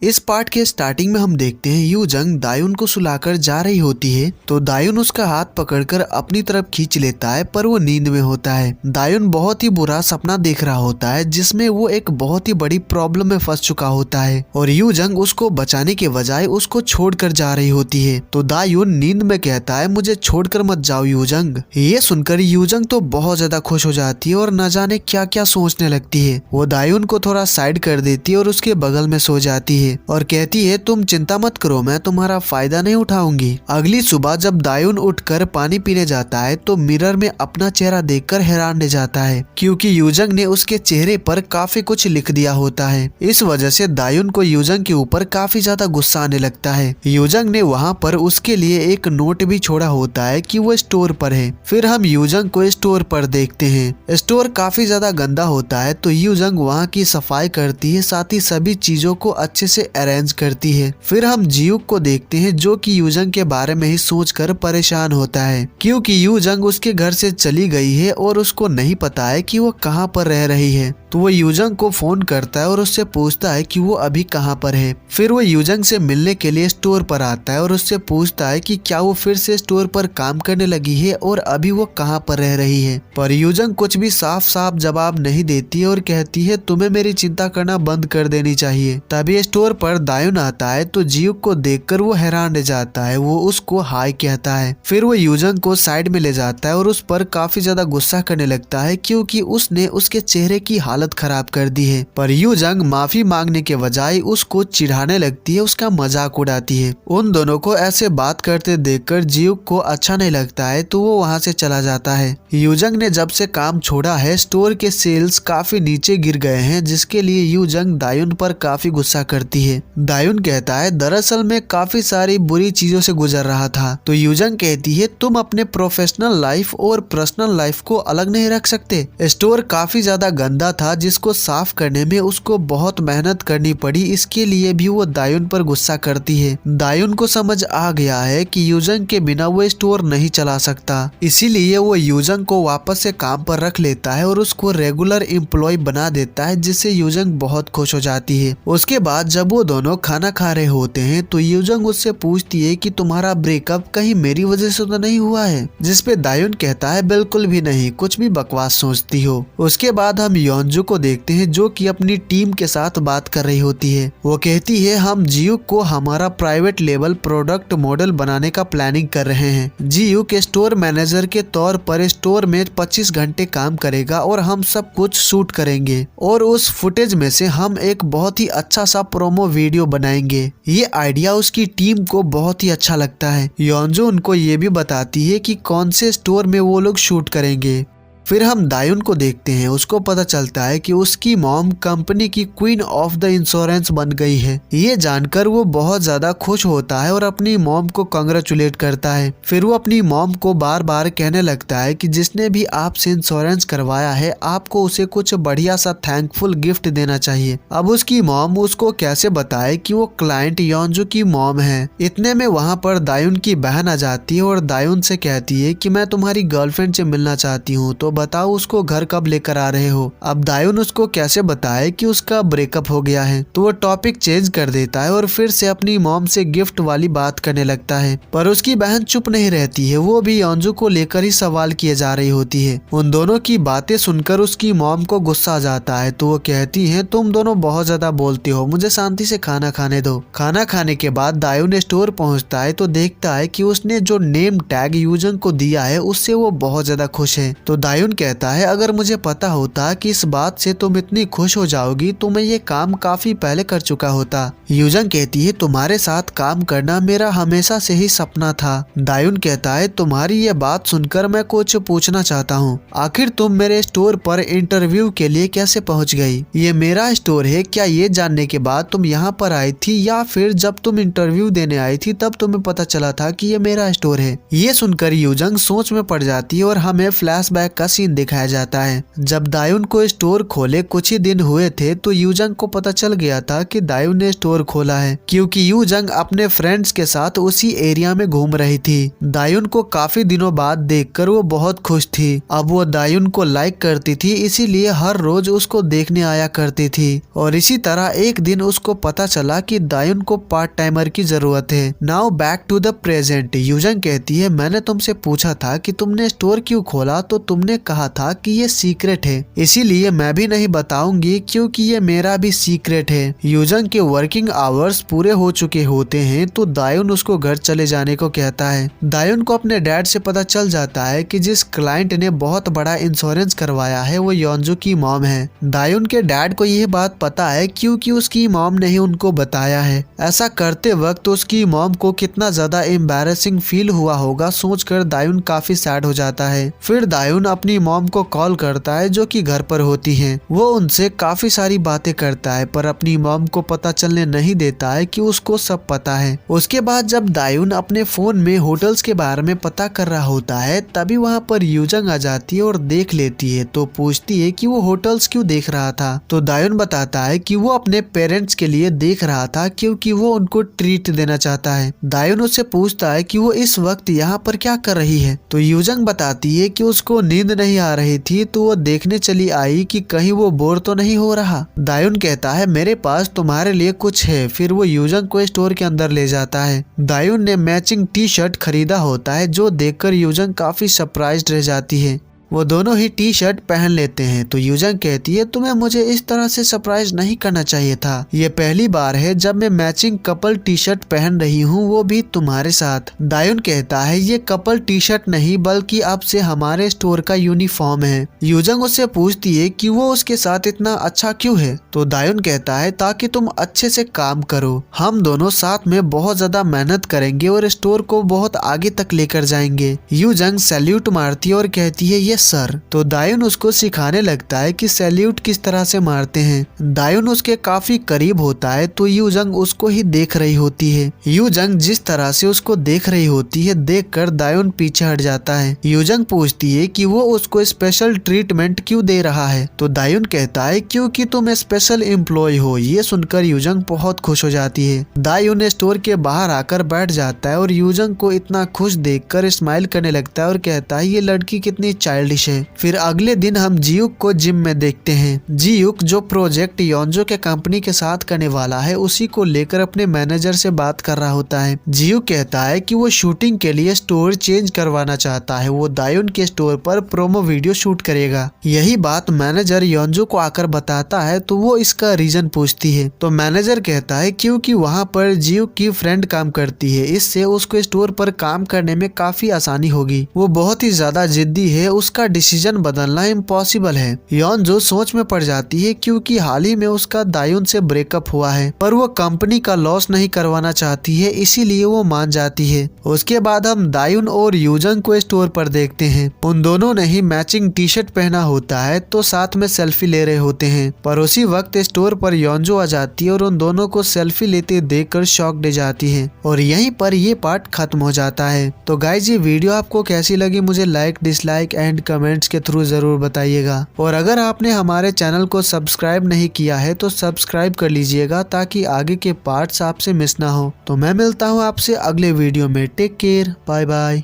इस पार्ट के स्टार्टिंग में हम देखते हैं यूजंग दायुन को सुलाकर जा रही होती है तो दायुन उसका हाथ पकड़कर अपनी तरफ खींच लेता है, पर वो नींद में होता है। दायुन बहुत ही बुरा सपना देख रहा होता है जिसमें वो एक बहुत ही बड़ी प्रॉब्लम में फंस चुका होता है और यूजंग उसको बचाने के बजाय उसको छोड़कर जा रही होती है। तो दायुन नींद में कहता है, मुझे छोड़कर मत जाओ यूजंग। ये सुनकर यूजंग तो बहुत ज्यादा खुश हो जाती है और न जाने क्या क्या सोचने लगती है। वो दायुन को थोड़ा साइड कर देती है और उसके बगल में सो जाती है और कहती है, तुम चिंता मत करो, मैं तुम्हारा फायदा नहीं उठाऊंगी। अगली सुबह जब दायुन उठकर पानी पीने जाता है तो मिरर में अपना चेहरा देखकर हैरान रह जाता है, क्योंकि यूजंग ने उसके चेहरे पर काफी कुछ लिख दिया होता है। इस वजह से दायुन को यूजंग के ऊपर काफी ज्यादा गुस्सा आने लगता है। यूजंग ने वहाँ पर उसके लिए एक नोट भी छोड़ा होता है कि वो स्टोर पर है। फिर हम यूजंग को स्टोर पर देखते हैं। स्टोर काफी ज्यादा गंदा होता है तो यूजंग वहाँ की सफाई करती है, साथ ही सभी चीजों को अच्छे से अरेंज करती है। फिर हम जियुक को देखते हैं जो कि यूजंग के बारे में ही सोचकर परेशान होता है, क्योंकि यूजंग उसके घर से चली गई है और उसको नहीं पता है कि वो कहाँ पर रह रही है। तो वो यूजंग को फोन करता है और उससे पूछता है कि वो अभी कहाँ पर है। फिर वो यूजंग से मिलने के लिए स्टोर पर आता है और उससे पूछता है कि क्या वो फिर से स्टोर पर काम करने लगी है और अभी वो कहाँ पर रह रही है। पर यूजंग कुछ भी साफ साफ जवाब नहीं देती है और कहती है, तुम्हें मेरी चिंता करना बंद कर देनी चाहिए। तभी स्टोर पर दायुन आता है तो जियुक को देखकर वो हैरान रह जाता है। वो उसको हाय कहता है। फिर वो यूजंग को साइड में ले जाता है और उस पर काफी ज्यादा गुस्सा करने लगता है, क्योंकि उसने उसके चेहरे की हालत खराब कर दी है। पर यूजंग माफी मांगने के बजाय उसको चिढ़ाने लगती है, उसका मजाक उड़ाती है। उन दोनों को ऐसे बात करते देखकर जियुक को अच्छा नहीं लगता है तो वो वहाँ से चला जाता है। यूजंग ने जब से काम छोड़ा है स्टोर के सेल्स काफी नीचे गिर गए हैं, जिसके लिए यूजंग दायुन पर काफी गुस्सा करती है। दायुन कहता है, दरअसल मैं काफी सारी बुरी चीजों से गुजर रहा था। तो यूजंग कहती है, तुम अपने प्रोफेशनल लाइफ और पर्सनल लाइफ को अलग नहीं रख सकते। स्टोर काफी ज्यादा गंदा था जिसको साफ करने में उसको बहुत मेहनत करनी पड़ी, इसके लिए भी वो दायुन पर गुस्सा करती है। दायुन को समझ आ गया है कि यूजंग के बिना वो स्टोर नहीं चला सकता, इसीलिए वो यूजंग को वापस से काम पर रख लेता है और उसको रेगुलर एम्प्लॉय बना देता है, जिससे यूजंग बहुत खुश हो जाती है। उसके बाद जब वो दोनों खाना खा रहे होते हैं तो यूजंग उससे पूछती है कि तुम्हारा ब्रेकअप कहीं मेरी वजह से तो नहीं हुआ है, जिसपे दायुन कहता है, बिल्कुल भी नहीं, कुछ भी बकवास सोचती हो। उसके बाद हम योंजू को देखते हैं जो कि अपनी टीम के साथ बात कर रही होती है। वो कहती है, हम जियुक को हमारा प्राइवेट लेवल प्रोडक्ट मॉडल बनाने का प्लानिंग कर रहे हैं। जियुक स्टोर मैनेजर के तौर पर स्टोर में 25 घंटे काम करेगा और हम सब कुछ शूट करेंगे और उस फुटेज में से हम एक बहुत ही अच्छा सा प्रोमो वीडियो बनाएंगे। ये आइडिया उसकी टीम को बहुत ही अच्छा लगता है। योंजू उनको ये भी बताती है कि कौन से स्टोर में वो लोग शूट करेंगे। फिर हम दायुन को देखते हैं। उसको पता चलता है कि उसकी मॉम कंपनी की क्वीन ऑफ द इंश्योरेंस बन गई है। ये जानकर वो बहुत ज्यादा खुश होता है और अपनी मॉम को कांग्रेचुलेट करता है। फिर वो अपनी मॉम को बार बार कहने लगता है कि जिसने भी आपसे इंश्योरेंस करवाया है आपको उसे कुछ बढ़िया सा थैंकफुल गिफ्ट देना चाहिए। अब उसकी मॉम उसको कैसे बताए कि वो क्लाइंट योंजू की मॉम है। इतने में वहाँ पर दायुन की बहन आ जाती है और दायुन से कहती है कि मैं तुम्हारी गर्लफ्रेंड से मिलना चाहती हूँ, तो बताओ उसको घर कब लेकर आ रहे हो। अब दायुन उसको कैसे बताए कि उसका ब्रेकअप हो गया है, तो वो टॉपिक चेंज कर देता है और फिर से अपनी मॉम से गिफ्ट वाली बात करने लगता है। पर उसकी बहन चुप नहीं रहती है, वो भी योंजू को लेकर ही सवाल किए जा रही होती है। उन दोनों की बातें सुनकर उसकी मॉम को गुस्सा आ जाता है, तो वो कहती है, तुम दोनों बहुत ज्यादा बोलते हो, मुझे शांति से खाना खाने दो। खाना खाने के बाद दायुन स्टोर पहुँचता है तो देखता है कि उसने जो नेम टैग यूजंग को दिया है उससे वो बहुत ज्यादा खुश है। तो दायुन कहता है, अगर मुझे पता होता कि इस बात से तुम इतनी खुश हो जाओगी तो मैं ये काम काफी पहले कर चुका होता। यूजंग कहती है, तुम्हारे साथ काम करना मेरा हमेशा से ही सपना था। दायुन कहता है, तुम्हारी ये बात सुनकर मैं कुछ पूछना चाहता हूँ, आखिर तुम मेरे स्टोर पर इंटरव्यू के लिए कैसे पहुँच गई? ये मेरा स्टोर है, क्या ये जानने के बाद तुम यहाँ पर आई थी या फिर जब तुम इंटरव्यू देने आई थी तब तुम्हें पता चला था कि ये मेरा स्टोर है? ये सुनकर यूजंग सोच में पड़ जाती है और हमें फ्लैशबैक का सीन दिखाया जाता है। जब दायुन को स्टोर खोले कुछ ही दिन हुए थे तो यूजंग को पता चल गया था कि दायुन ने स्टोर खोला है, क्योंकि यूजंग अपने फ्रेंड्स के साथ उसी एरिया में घूम रही थी। दायुन को काफी दिनों बाद देखकर वो बहुत खुश थी। अब वो दायुन को लाइक करती थी, इसीलिए हर रोज उसको देखने आया करती थी। और इसी तरह एक दिन उसको पता चला कि दायुन को पार्ट टाइमर की जरूरत है। Now back to the present. यूजंग कहती है, मैंने तुमसे पूछा था कि तुमने स्टोर क्यों खोला, तो तुमने कहा था कि ये सीक्रेट है, इसीलिए मैं भी नहीं बताऊंगी क्योंकि ये मेरा भी सीक्रेट है। यूजंग के वर्किंग आवर्स पूरे हो चुके होते हैं तो दायुन उसको घर चले जाने को कहता है। दायुन को अपने डैड से पता चल जाता है कि जिस क्लाइंट ने बहुत बड़ा इंश्योरेंस करवाया है वो योंजू की मॉम है। दायुन के डैड को यह बात पता है क्योंकि उसकी मॉम ने ही उनको बताया है। ऐसा करते वक्त उसकी मॉम को कितना ज्यादा एम्बैरेसिंग फील हुआ होगा सोचकर दायुन काफी सैड हो जाता है। फिर दायुन अपनी मॉम को कॉल करता है जो कि घर पर होती हैं। वो उनसे काफी सारी बातें करता है पर अपनी मॉम को पता चलने नहीं देता है कि उसको सब पता है। उसके बाद जब दायुन अपने फोन में होटल्स के बारे में पता कर रहा होता है तभी वहाँ पर यूजंग आ जाती है और देख लेती है, तो पूछती है कि वो होटल्स क्यों देख रहा था। तो दायुन बताता है कि वो अपने पेरेंट्स के लिए देख रहा था क्योंकि वो उनको ट्रीट देना चाहता है। दायुन उससे पूछता है कि वो इस वक्त यहाँ पर क्या कर रही है, तो यूजंग बताती है कि उसको नींद नहीं आ रही थी तो वो देखने चली आई कि कहीं वो बोर तो नहीं हो रहा। दायुन कहता है, मेरे पास तुम्हारे लिए कुछ है। फिर वो यूजंग को स्टोर के अंदर ले जाता है। दायुन ने मैचिंग टी शर्ट खरीदा होता है जो देखकर यूजंग काफी सरप्राइज्ड रह जाती है। वो दोनों ही टी शर्ट पहन लेते हैं तो यूजंग कहती है, तुम्हें मुझे इस तरह से सरप्राइज नहीं करना चाहिए था। ये पहली बार है जब मैं मैचिंग कपल टी शर्ट पहन रही हूँ, वो भी तुम्हारे साथ। दायुन कहता है, ये कपल टी शर्ट नहीं बल्कि अब से हमारे स्टोर का यूनिफॉर्म है। यूजंग उससे पूछती है कि वो उसके साथ इतना अच्छा क्यों है, तो दायुन कहता है, ताकि तुम अच्छे से काम करो। हम दोनों साथ में बहुत ज्यादा मेहनत करेंगे और स्टोर को बहुत आगे तक लेकर जाएंगे। यूजंग सैल्यूट मारती है और कहती है, सर। तो दायुन उसको सिखाने लगता है कि सैल्यूट किस तरह से मारते हैं। दायुन उसके काफी करीब होता है तो यूजंग उसको ही देख रही होती है। यूजंग जिस तरह से उसको देख रही होती है देखकर दायुन पीछे हट जाता है। यूजंग पूछती है कि वो उसको स्पेशल ट्रीटमेंट क्यों दे रहा है, तो दायुन कहता है, क्योंकि तुम स्पेशल एम्प्लॉय हो। ये सुनकर यूजंग बहुत खुश हो जाती है। दायुन स्टोर के बाहर आकर बैठ जाता है और यूजंग को इतना खुश देखकर स्माइल करने लगता है और कहता है, ये लड़की कितनी चाइल्डिश है। फिर अगले दिन हम जियुक को जिम में देखते हैं। जियुक जो प्रोजेक्ट योंजो के कंपनी के साथ करने वाला है उसी को लेकर अपने मैनेजर से बात कर रहा होता है। जियुक कहता है कि वो शूटिंग के लिए स्टोर चेंज करवाना चाहता है। वो दायुन के स्टोर पर प्रोमो वीडियो शूट करेगा। यही बात मैनेजर योंजो को आकर बताता है तो वो इसका रीजन पूछती है। तो मैनेजर कहता है, क्योंकि वहाँ पर जियुक की फ्रेंड काम करती है, इससे उसको स्टोर पर काम करने में काफी आसानी होगी। वो बहुत ही ज्यादा जिद्दी है, उसका डिसीजन बदलना इम्पॉसिबल है। योंजो सोच में पड़ जाती है क्योंकि हाल ही में उसका दायुन से ब्रेकअप हुआ है, पर वो कंपनी का लॉस नहीं करवाना चाहती है, इसीलिए वो मान जाती है। उसके बाद हम दायुन और यूजंग को स्टोर पर देखते हैं। उन दोनों ने ही मैचिंग टी शर्ट पहना होता है तो साथ में सेल्फी ले रहे होते हैं, पर उसी वक्त स्टोर पर योंजो आ जाती है और उन दोनों को सेल्फी लेते देखकर शॉक दे जाती है। और यहीं पर ये पार्ट खत्म हो जाता है। तो गाइज, ये वीडियो आपको कैसी लगी मुझे लाइक, डिसलाइक एंड कमेंट्स के थ्रू जरूर बताइएगा। और अगर आपने हमारे चैनल को सब्सक्राइब नहीं किया है तो सब्सक्राइब कर लीजिएगा ताकि आगे के पार्ट्स आपसे मिस ना हो। तो मैं मिलता हूँ आपसे अगले वीडियो में। Take care, bye bye.